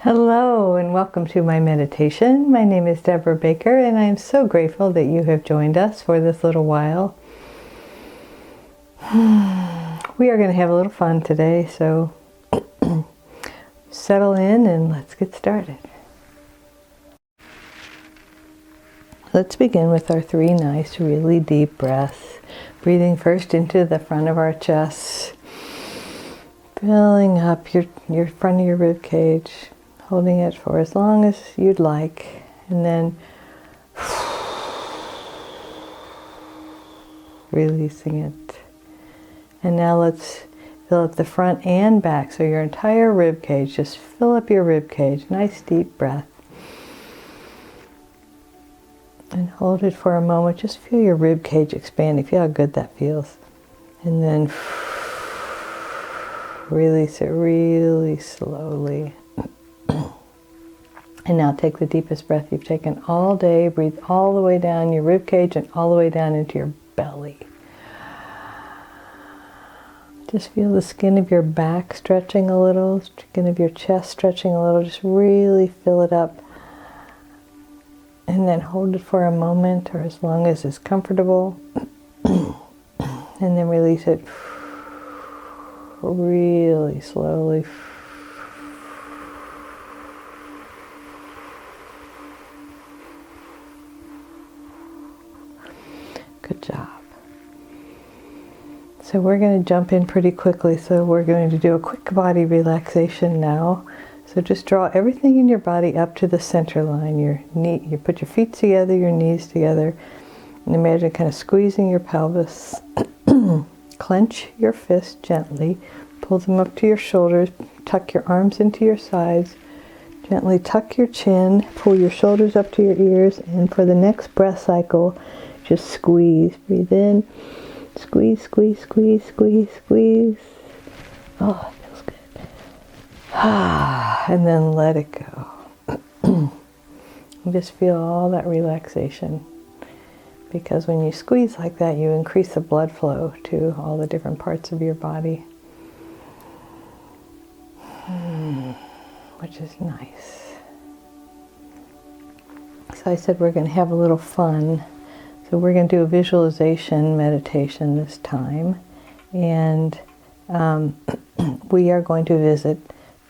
Hello and welcome to my meditation. My name is Debra Baker and I am so grateful that you have joined us for this little while. We are going to have a little fun today, so settle in and let's get started. Let's begin with our 3 nice, really deep breaths. Breathing first into the front of our chest, filling up your front of your rib cage. Holding it for as long as you'd like, and then releasing it. And now let's fill up the front and back, so your entire rib cage. Just fill up your rib cage. Nice deep breath. And hold it for a moment. Just feel your rib cage expanding. Feel how good that feels. And then release it really slowly. And now take the deepest breath you've taken all day. Breathe all the way down your rib cage and all the way down into your belly. Just feel the skin of your back stretching a little, skin of your chest stretching a little. Just really fill it up. And then hold it for a moment or as long as it's comfortable. And then release it really slowly. Good job. So we're going to jump in pretty quickly. So we're going to do a quick body relaxation now. So just draw everything in your body up to the center line. Your knee, you put your feet together, your knees together, and imagine kind of squeezing your pelvis. Clench your fist gently. Pull them up to your shoulders. Tuck your arms into your sides. Gently tuck your chin. Pull your shoulders up to your ears. And for the next breath cycle, just squeeze. Breathe in. Squeeze, squeeze, squeeze, squeeze, squeeze. Oh, it feels good. And then let it go. And just feel all that relaxation. Because when you squeeze like that, you increase the blood flow to all the different parts of your body. Which is nice. So I said we're going to have a little fun. So we're going to do a visualization meditation this time, and we are going to visit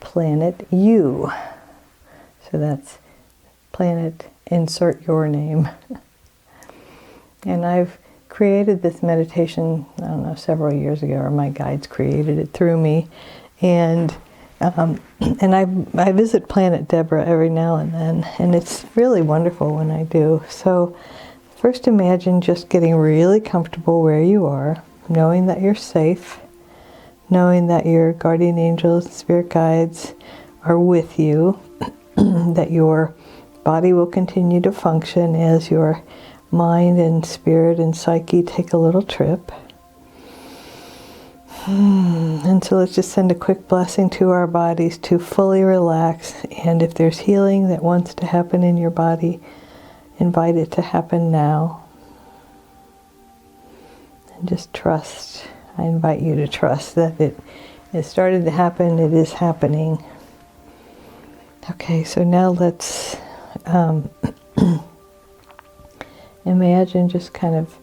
planet U. So that's planet, insert your name. And I've created this meditation, I don't know, several years ago, or my guides created it through me, and I visit planet Debra every now and then, and it's really wonderful when I do. So first imagine just getting really comfortable where you are, knowing that you're safe, knowing that your guardian angels and spirit guides are with you, that your body will continue to function as your mind and spirit and psyche take a little trip. And so let's just send a quick blessing to our bodies to fully relax, and if there's healing that wants to happen in your body, invite it to happen now. And just trust. I invite you to trust that it started to happen, it is happening. Okay, so now let's imagine just kind of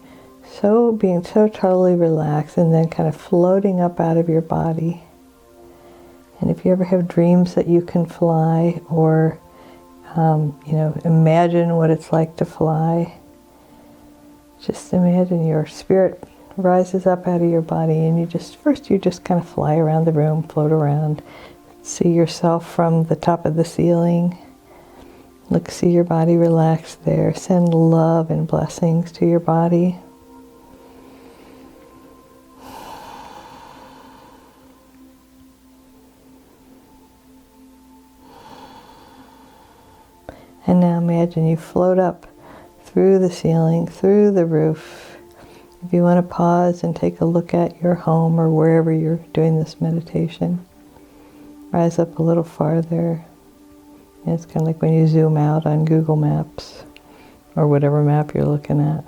being so totally relaxed and then kind of floating up out of your body. And if you ever have dreams that you can fly, or imagine what it's like to fly. Just imagine your spirit rises up out of your body, and you just kind of fly around the room, float around. See yourself from the top of the ceiling. See your body relax there. Send love and blessings to your body. And now imagine you float up through the ceiling, through the roof. If you want to pause and take a look at your home or wherever you're doing this meditation, rise up a little farther. And it's kind of like when you zoom out on Google Maps or whatever map you're looking at.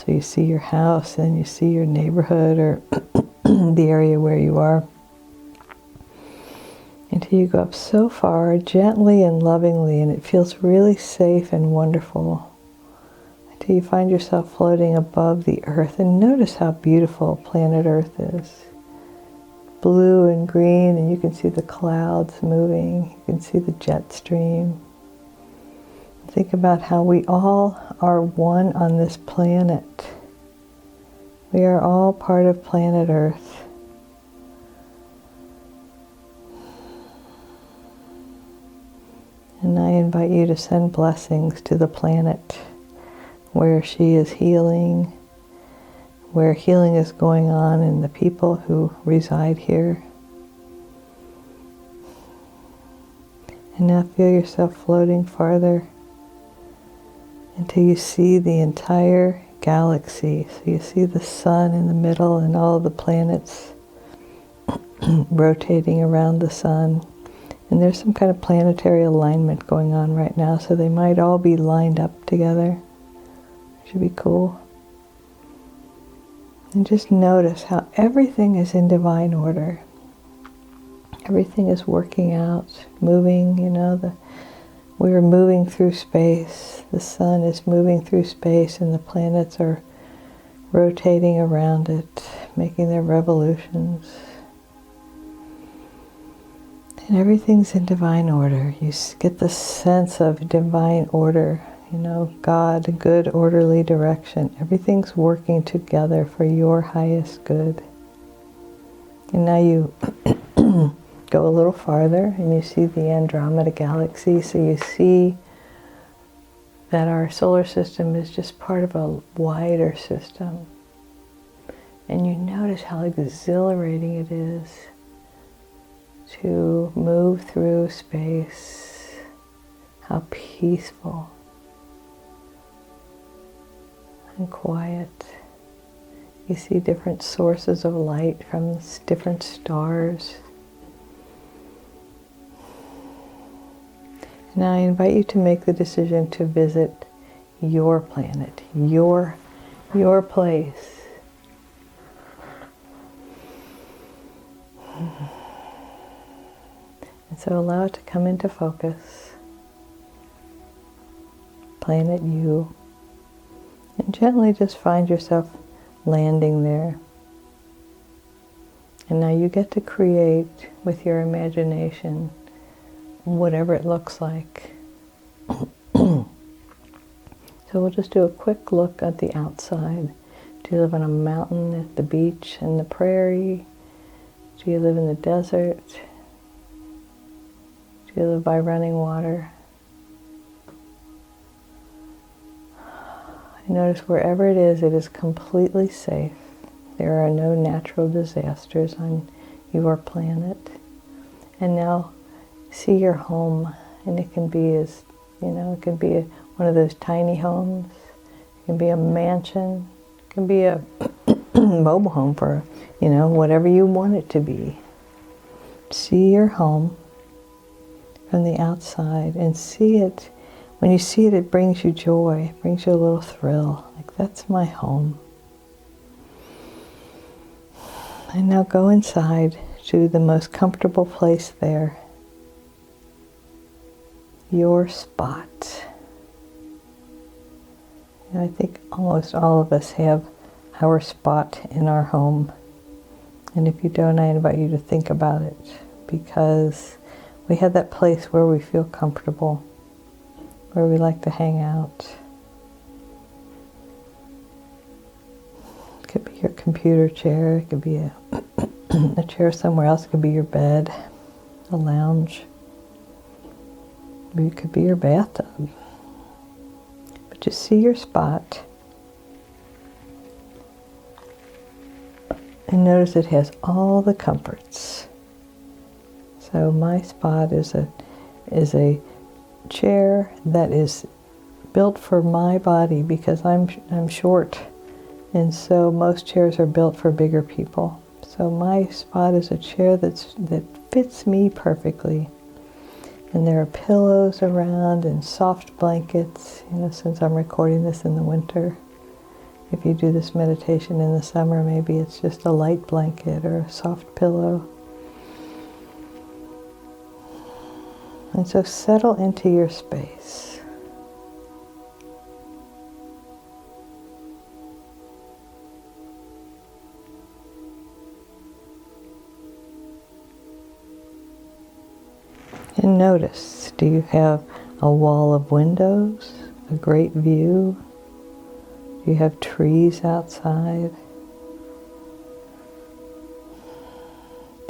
So you see your house and you see your neighborhood or the area where you are. until you go up so far, gently and lovingly, and it feels really safe and wonderful, until you find yourself floating above the earth. And notice how beautiful planet Earth is. Blue and green, and you can see the clouds moving. You can see the jet stream. Think about how we all are one on this planet. We are all part of planet Earth. And I invite you to send blessings to the planet where she is healing, where healing is going on in the people who reside here. And now feel yourself floating farther until you see the entire galaxy. So you see the sun in the middle and all the planets rotating around the sun. And there's some kind of planetary alignment going on right now, so they might all be lined up together. Should be cool. And just notice how everything is in divine order. Everything is working out, moving, we're moving through space. The sun is moving through space and the planets are rotating around it, making their revolutions. And everything's in divine order. You get the sense of divine order, God, good, orderly direction. Everything's working together for your highest good. And now you go a little farther and you see the Andromeda galaxy. So you see that our solar system is just part of a wider system. And you notice how exhilarating it is to move through space, how peaceful and quiet. You see different sources of light from different stars. Now I invite you to make the decision to visit your planet, your place. And so allow it to come into focus. Planet you. And gently just find yourself landing there. And now you get to create with your imagination whatever it looks like. So we'll just do a quick look at the outside. Do you live on a mountain, at the beach, in the prairie? Do you live in the desert? Do you live by running water? Notice wherever it is completely safe. There are no natural disasters on your planet. And now see your home, and it can be it can be one of those tiny homes. It can be a mansion. It can be a mobile home for, whatever you want it to be. See your home from the outside and see it. When you see it, it brings you joy, it brings you a little thrill. Like, that's my home. And now go inside to the most comfortable place there. Your spot. I think almost all of us have our spot in our home. And if you don't, I invite you to think about it, because we have that place where we feel comfortable, where we like to hang out. It could be your computer chair, it could be a chair somewhere else, it could be your bed, a lounge. It could be your bathtub. But just see your spot and notice it has all the comforts. So my spot is a chair that is built for my body, because I'm short, and so most chairs are built for bigger people. So my spot is a chair that fits me perfectly. And there are pillows around and soft blankets, since I'm recording this in the winter. If you do this meditation in the summer, maybe it's just a light blanket or a soft pillow. And so settle into your space. And notice, do you have a wall of windows, a great view? Do you have trees outside?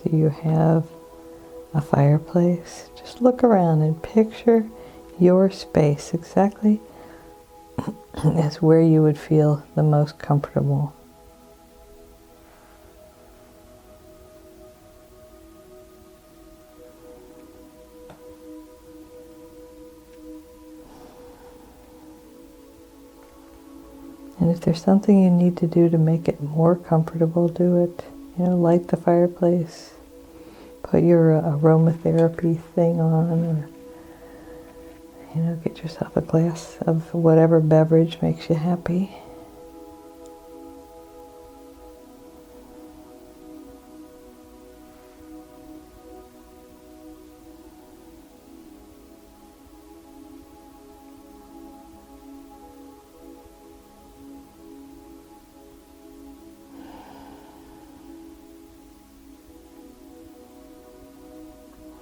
Do you have a fireplace? Just look around and picture your space exactly as where you would feel the most comfortable. And if there's something you need to do to make it more comfortable, do it. Light the fireplace, put your aromatherapy thing on, or, get yourself a glass of whatever beverage makes you happy.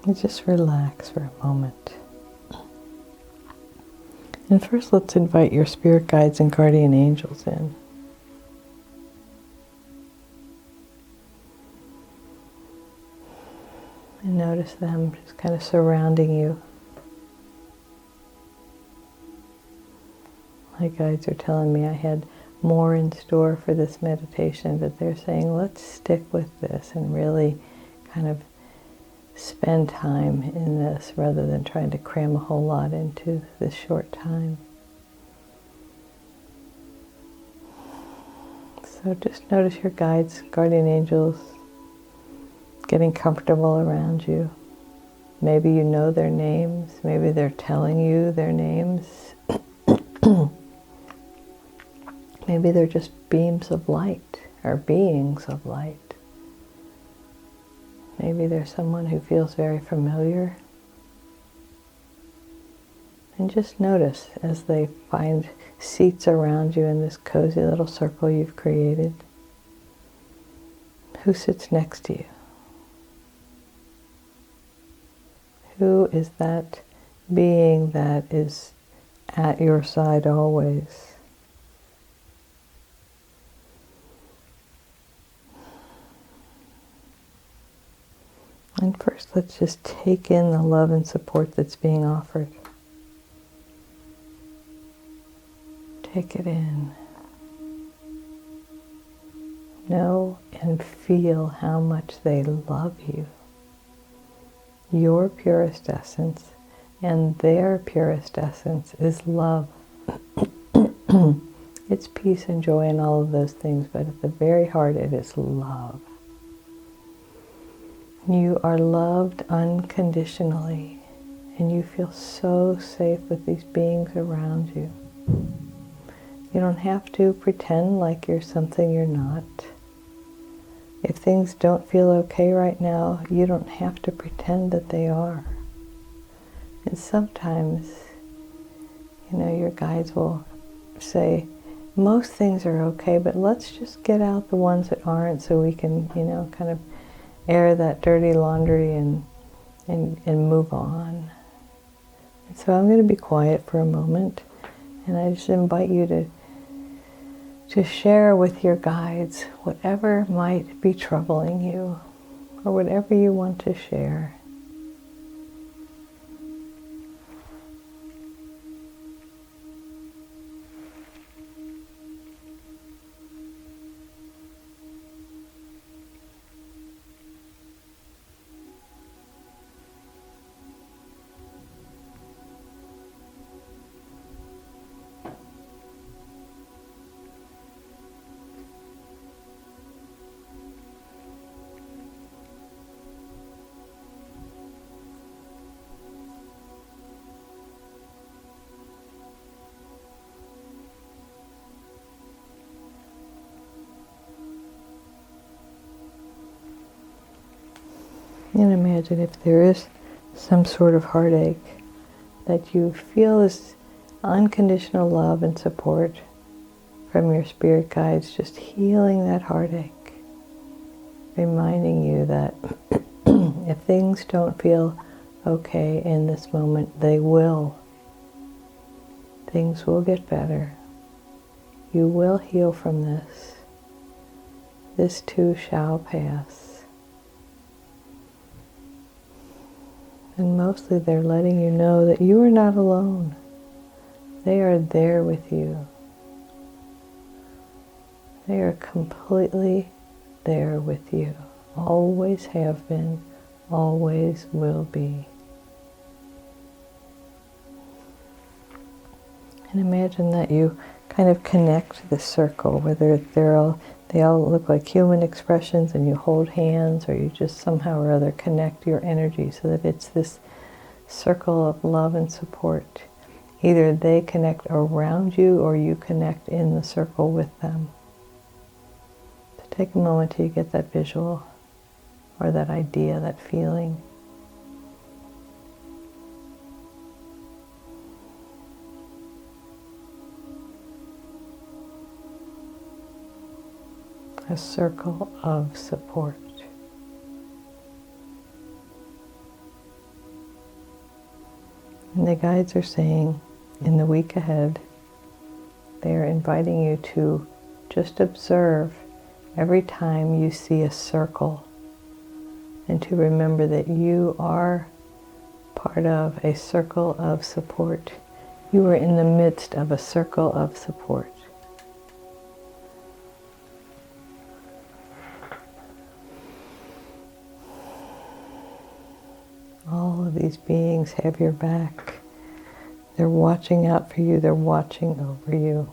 And just relax for a moment. And first, let's invite your spirit guides and guardian angels in. And notice them just kind of surrounding you. My guides are telling me I had more in store for this meditation, but they're saying let's stick with this and really kind of spend time in this rather than trying to cram a whole lot into this short time. So just notice your guides, guardian angels, getting comfortable around you. Maybe you know their names. Maybe they're telling you their names. Maybe they're just beams of light or beings of light. Maybe there's someone who feels very familiar. And just notice as they find seats around you in this cozy little circle you've created. Who sits next to you? Who is that being that is at your side always? And first, let's just take in the love and support that's being offered. Take it in. Know and feel how much they love you. Your purest essence and their purest essence is love. It's peace and joy and all of those things, but at the very heart it is love. You are loved unconditionally, and you feel so safe with these beings around you. You don't have to pretend like you're something you're not. If things don't feel okay right now, you don't have to pretend that they are. And sometimes, your guides will say, most things are okay, but let's just get out the ones that aren't so we can, kind of air that dirty laundry and move on. And so I'm going to be quiet for a moment, and I just invite you to share with your guides whatever might be troubling you or whatever you want to share. And imagine if there is some sort of heartache, that you feel this unconditional love and support from your spirit guides, just healing that heartache, reminding you that if things don't feel okay in this moment, they will. Things will get better. You will heal from this. This too shall pass. And mostly they're letting you know that you are not alone. They are there with you. They are completely there with you. Always have been, always will be. And imagine that you kind of connect the circle, whether they all look like human expressions and you hold hands, or you just somehow or other connect your energy so that it's this circle of love and support. Either they connect around you or you connect in the circle with them. So take a moment till you get that visual or that idea, that feeling. A circle of support. And the guides are saying, in the week ahead, they are inviting you to just observe every time you see a circle, and to remember that you are part of a circle of support. You are in the midst of a circle of support. All of these beings have your back. They're watching out for you. They're watching over you.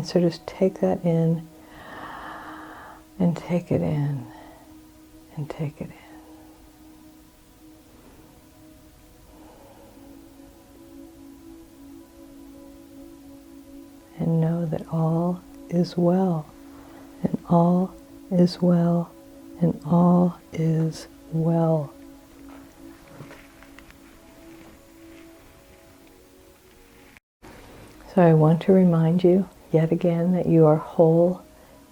So just take that in, and take it in, and take it in. And know that all is well, and all is well, and all is well. So I want to remind you yet again that you are whole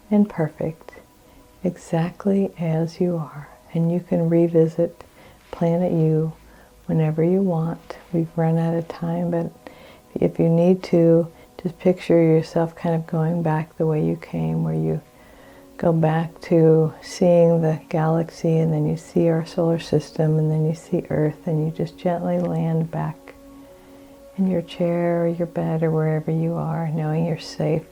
and perfect, exactly as you are. And you can revisit Planet You whenever you want. We've run out of time, but if you need to, just picture yourself kind of going back the way you came, where you go back to seeing the galaxy, and then you see our solar system, and then you see Earth, and you just gently land back in your chair or your bed or wherever you are, knowing you're safe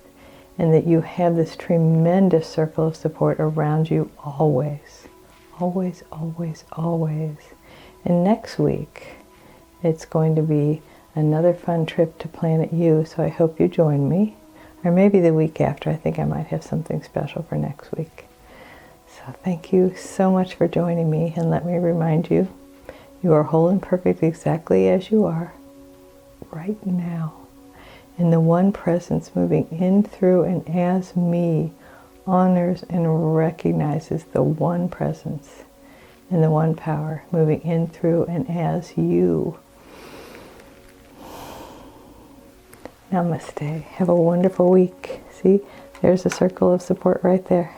and that you have this tremendous circle of support around you always. Always, always, always. And next week, it's going to be another fun trip to Planet You, so I hope you join me. Or maybe the week after. I think I might have something special for next week. So thank you so much for joining me, and let me remind you, you are whole and perfect exactly as you are right now. And the one presence moving in, through, and as me honors and recognizes the one presence and the one power moving in, through, and as you. Namaste. Have a wonderful week. See, there's a circle of support right there.